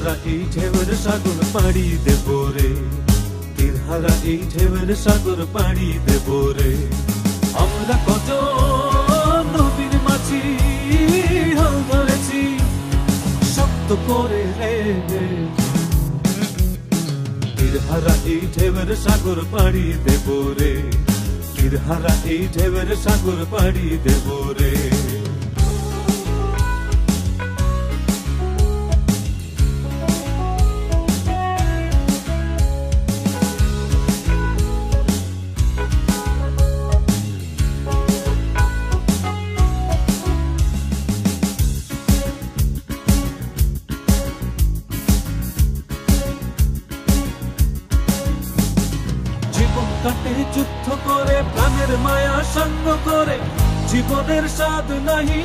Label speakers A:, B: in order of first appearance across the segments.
A: হারা এই ঢেউয়ের সাগর পাড়ি দেব রে, তীর হারা এই ঢেউয়ের সাগর পাড়ি দেব রে। আমরা কত নদীর মাঝি হাল ধরেছি শক্ত করে রে, তীর হারা এই ঢেউয়ের সাগর পাড়ি দেব রে, তীর হারা এই ঢেউয়ের সাগর পাড়ি দেব রে। কাটে যুদ্ধ করে প্রাণের মায়া সঙ্গ করে জীবনের স্বাদ নাহি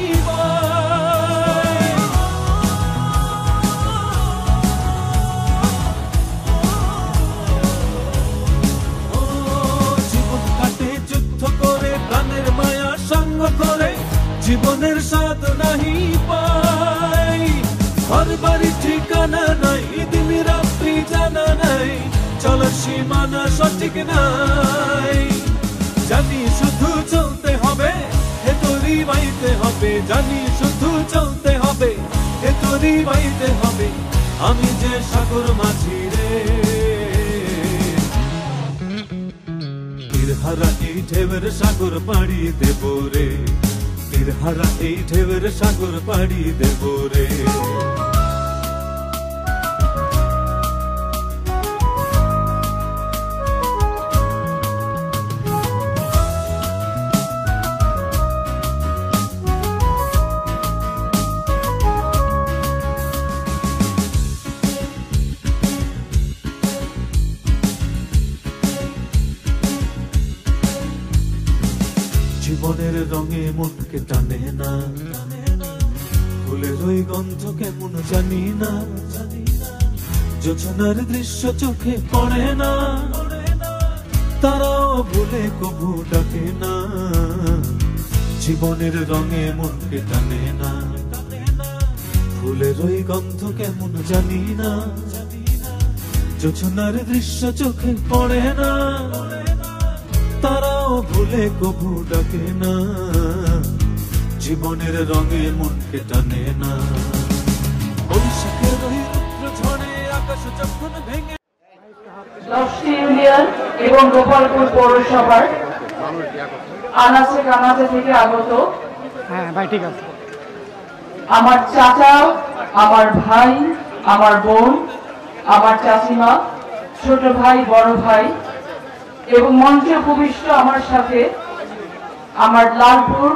A: জীবন কাটে যুদ্ধ করে প্রাণের মায়া সঙ্গ করে জীবনের স্বাদ নাহি পাই। ঘর বাড়ি ঠিকানা নাই, দিন রাত্রি জানা নাই, চলার সীমানা সঠিক নাই। জানি শুধু চলতে হবে, হে তোরি বাইতে হবে, জানি শুধু চলতে হবে, হে তোরি বাইতে হবে। আমি যে সাগর মাঝি রে, তীর হারা এই ঢেউয়ের সাগর পাড়ি দেব রে, তীর হারা এই ঢেউয়ের সাগর পাড়ি দেব রে। জীবনের রঙে মনকে টানে না, ফুলের ওই গন্ধ কেমন জানি না, যোছনার দৃশ্য চোখে পড়ে না, তারাও ভুলে কবু ডাকে না। জীবনের রঙে মনকে টানে না, ফুলের ওই গন্ধ কেমন জানি না, যোছনার দৃশ্য চোখে পড়ে না, তারাও ভুলে কবু ডাকে না। জীবনের রঙে মনকে টানে না, বৈশাখের ওই রুদ্র ঝড়ে আকাশ যখন ভেঙে।
B: 10টি ইউনিয়ন এবং গোপালপুর পৌরসভার আনাচে কানাচে থেকে আগত আমার চাচা, আমার ভাই, আমার বোন, আমার চাচিমা, ছোট ভাই, বড় ভাই এবং মঞ্চে উপবিষ্ট আমার সাথে আমার লালপুর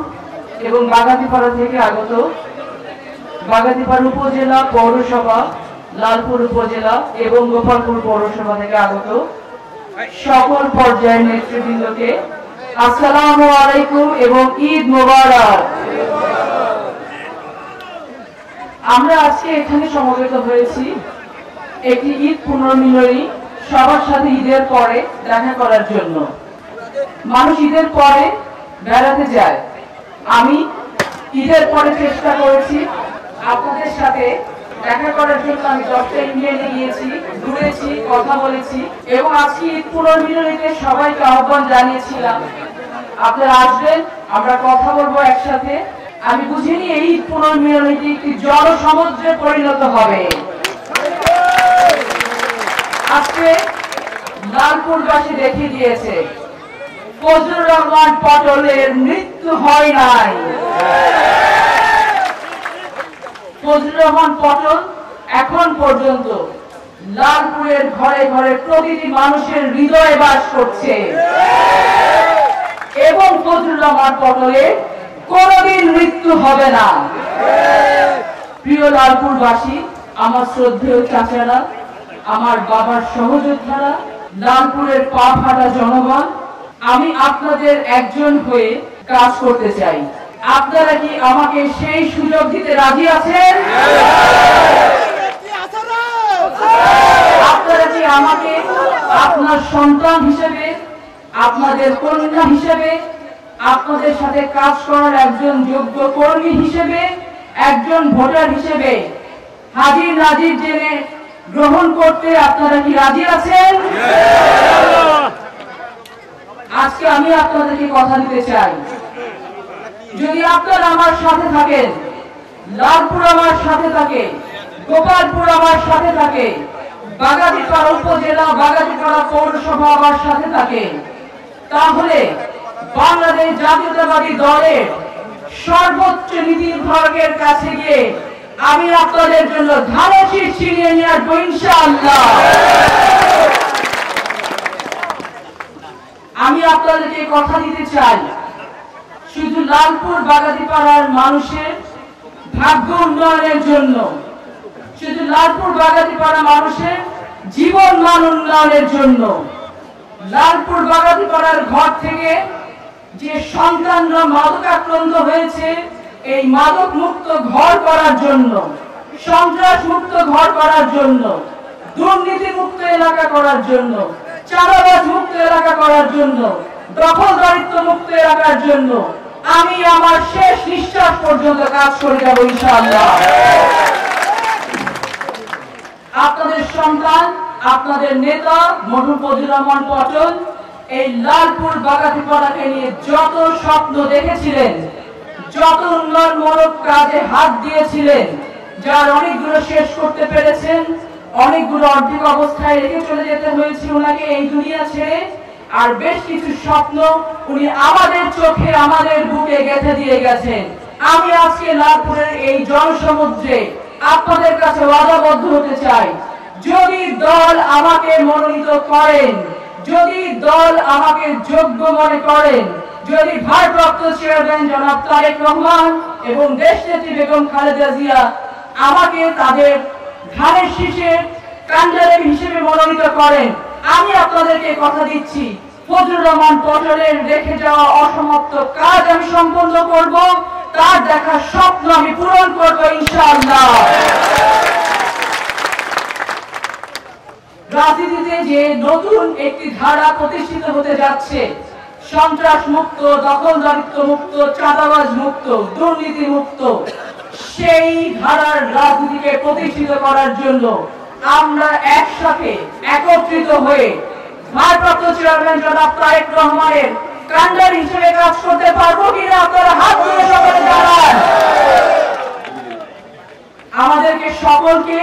B: এবং বাগাতিপাড়া থেকে আগত, বাগাতিপাড়া উপজেলা, পৌরসভা, লালপুর উপজেলা এবং গোপালপুর পৌরসভা থেকে আগত সকল পর্যায়ের নেতৃবৃন্দকে আসসালামু আলাইকুম এবং ঈদ মোবারক। আমরা আজকে এখানে সমবেত হয়েছি একটি ঈদ পুনর্মিলনী সবার সাথে ঈদের পরে দেখা করার জন্য। মানুষ ঈদের পরে বেড়াতে যায়, আমি ঈদের পরে চেষ্টা করেছি আপনাদের সাথে দেখা করার জন্য। আমি 10টা ইউনিয়নে গিয়েছি, ঘুরেছি, কথা বলেছি এবং আজকে ঈদ পুনর্মিলনীতে সবাইকে আহ্বান জানিয়েছিলাম আপনারা আসবেন, আমরা কথা বলবো একসাথে। আমি বুঝিনি এই ঈদ পুনর্মিলনীটি একটি জনসমুদ্রে পরিণত হবে। আজকে লালপুরবাসী দেখিয়ে দিয়েছে ফজলুর রহমান পটলের মৃত্যু হয় নাই। ফজলুর রহমান পটল এখন পর্যন্ত লালপুরের ঘরে ঘরে প্রতিটি মানুষের হৃদয়ে বাস করছে এবং ফজলুর রহমান পটলের কোনদিন মৃত্যু হবে না। প্রিয় লালপুরবাসী, আমার শ্রদ্ধেয় চাচারা, আমার বাবার সহযোদ্ধারা, লালপুরের পা ফাটা জনগণ, আমি আপনাদের একজন হয়ে কাজ করতে চাই। আপনারা কি আমাকে সেই সুযোগ দিতে রাজি আছেন? আপনারা কি আমাকে আপনার সন্তান হিসেবে, আপনাদের কন্যা হিসেবে, আপনাদের সাথে কাজ করার একজন যোগ্য কর্মী হিসেবে, একজন ভোটার হিসেবে হাজির নাজির জেনে গ্রহণ করতে আপনারা কি রাজি আছেন? আজকে আমি আপনাদেরকে কথা দিতে চাই, যদি আপনারা আমার সাথে থাকেন, লালপুর আমার সাথে থাকে, গোপালপুর আমার সাথে থাকে, বাগাতিপাড়া উপজেলা, বাগাতিপাড়া পৌরসভা আমার সাথে থাকে, তাহলে বাংলাদেশ জাতীয়তাবাদী দলের সর্বোচ্চ নীতিনির্ধারকের কাছে গিয়ে আমি আপনাদের জন্য ধানের শীষ ছিনিয়ে নিয়ে আসবো ইনশাআল্লাহ। আমি আপনাদেরকে কথা দিতে চাই, শুধু লালপুর বাগাতিপাড়ার মানুষের ভাগ্য উন্নয়নের জন্য, শুধু লালপুর বাগাতিপাড়া মানুষের জীবন মান উন্নয়নের জন্য, লালপুর বাগাতিপাড়ার ঘর থেকে যে সন্তানরা মাদকাক্রান্ত হয়েছে এই মাদক মুক্ত ঘর করার জন্য, সন্ত্রাস মুক্ত ঘর করার জন্য, দুর্নীতি মুক্ত এলাকা করার জন্য, চাঁদাবাজ মুক্ত এলাকা করার জন্য, দখলদারিত্ব মুক্ত এলাকার জন্য আমি আমার শেষ নিঃশ্বাস পর্যন্ত কাজ করে যাব ইনশাআল্লাহ। আপনাদের সন্তান, আপনাদের নেতা মধুপদুর রহমান পটল এই লালপুর বাগাতিপাড়াকে নিয়ে যত স্বপ্ন দেখেছিলেন, যত উন্নয়নমূলক কাজে হাত দিয়েছিলেন, যার অনেকগুলো শেষ করতে পেরেছেন, অনেকগুলো অর্ধেক অবস্থায় রেখে চলে যেতে হয়েছে ওনাকে এই দুনিয়া ছেড়ে, আর বেশ কিছু স্বপ্ন উনি আমাদের চোখে, আমাদের বুকে গেঁথে দিয়ে গেছেন। আমি আজকে লালপুরের এই জনসমুদ্রে আপনাদের কাছে ওয়াদাবদ্ধ হতে চাই, যদি দল আমাকে মনোনীত করেন, যদি দল আমাকে যোগ্য মনে করেন, যদি ভারপ্রাপ্ত চেয়ারম্যান জনাব তারেক রহমান এবং দেশনেত্রী বেগম খালেদা জিয়া আমাকে তাদের ধানের শীষের কান্ডারি হিসেবে মনোনীত করেন, আমি আপনাদেরকে কথা দিচ্ছি ফজলুর রহমান পটলের রেখে যাওয়া অসমাপ্ত কাজ আমি সম্পন্ন করব, তার দেখা স্বপ্ন আমি পূরণ করব ইনশাআল্লাহ। রাজনীতিতে যে নতুন একটি ধারা প্রতিষ্ঠিত হতে যাচ্ছে, সন্ত্রাস মুক্ত, দখলদারিত্ব মুক্ত, চাঁদাবাজ মুক্ত, দুর্নীতি মুক্ত, সেই ধারার রাজনীতিকে প্রতিষ্ঠিত করার জন্য আমরা একসাথে একত্রিত হয়ে ভারপ্রাপ্ত চেয়ারম্যান জনাব তারেক রহমানের কান্ডারি হিসেবে কাজ করতে পারবো কিনা আপনারা হাত তুলে সকলে জানান। আমাদেরকে সকলকে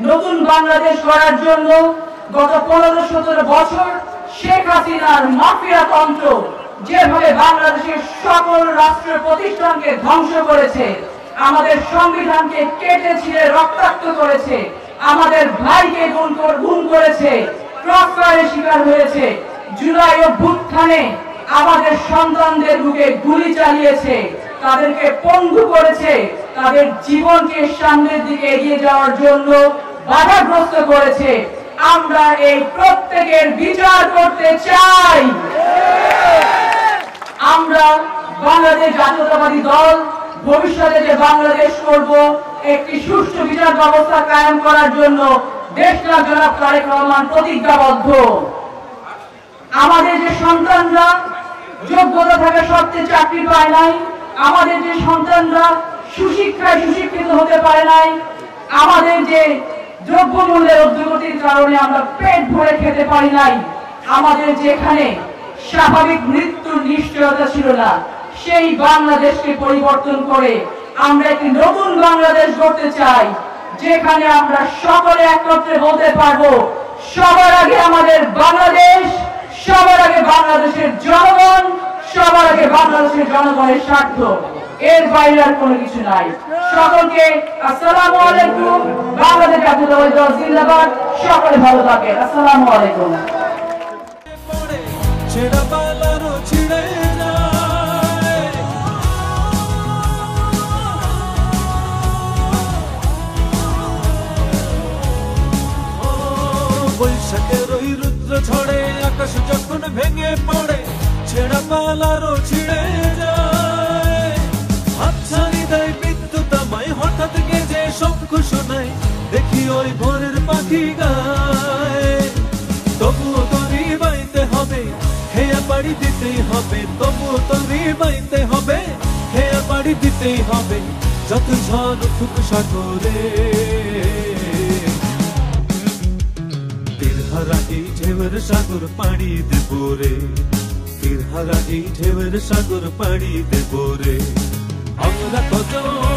B: নতুন বাংলাদেশ গড়ার জন্য গত 15-17 বছর শেখ হাসিনার মাফিয়া তন্ত্র যেভাবে বাংলাদেশের সকল রাষ্ট্র প্রতিষ্ঠানকে ধ্বংস করেছে, আমাদের সংবিধানকে কেটে ছিঁড়ে রক্তাক্ত করেছে, আমাদের ভাইকে গুম করেছে, ক্রসফায়ারের শিকার হয়েছে, জুলাই অভ্যুত্থানে আমাদের সন্তানদের বুকে গুলি চালিয়েছে, তাদেরকে পঙ্গু করেছে, তাদের জীবনকে সামনের দিকে এগিয়ে যাওয়ার জন্য বাধাগ্রস্ত করেছে। আমরা এই প্রত্যেকের বিচার করতে চাই। আমরা বাংলাদেশ জাতীয়তাবাদী দল ভবিষ্যতে যে বাংলাদেশ করব, একটি সুষ্ঠু বিচার ব্যবস্থা কায়েম করার জন্য দেশনায়ক জনাব তারেক রহমান প্রতিজ্ঞাবদ্ধ। আমাদের যে সন্তানরা যোগ্যতা থাকা সত্ত্বেও চাকরি পায় নাই, আমাদের যে সন্তানরা সুশিক্ষায় সুশিক্ষিত হতে পারে নাই, আমাদের যে দ্রব্যমূল্যের ঊর্ধ্বগতির কারণে আমরা পেট ভরে খেতে পারি নাই, আমাদের যেখানে স্বাভাবিক মৃত্যুর নিশ্চয়তা ছিল না, সেই বাংলাদেশকে পরিবর্তন করে আমরা একটি নতুন বাংলাদেশ গড়তে চাই, যেখানে আমরা সকলে একত্রে বলতে পারবো সবার আগে আমাদের বাংলাদেশ, সবার আগে বাংলাদেশের জনগণ, সবার আগে বাংলাদেশের জনগণের স্বার্থ, এর বাইরে আর কোনো কিছু নাই। সকলকে আসসালামু আলাইকুম। বাংলাদেশ জাতীয়তাবাদী দল জিন্দাবাদ। সকলে ভালো থাকেন। আসসালামু আলাইকুম।
A: বৈশাখের ওই রুদ্র ঝড়ে আকাশ যখন ভেঙে পড়ে, ছেঁড়া পালারও ছিঁড়ে যায়, হাতছানি দেয় বিদ্যুৎ আমায়, হঠাৎ গেজে শঙ্খ শোনায়, দেখি ওই ভোরের পাখি গায়, তবুও তরি বাইতে হবে, খেয়া বাড়ি দিতেই হবে, তবুও তরি বাইতে হবে, খেয়া বাড়ি দিতেই হবে। যত ঝড় উঠুক সাগরে তীরহারা এই ঢেউয়ের সাগর পাড়ি দেব রে তীরহারা এই ঢেউয়ের সাগর পাড়ি দেব রে আমরা কজন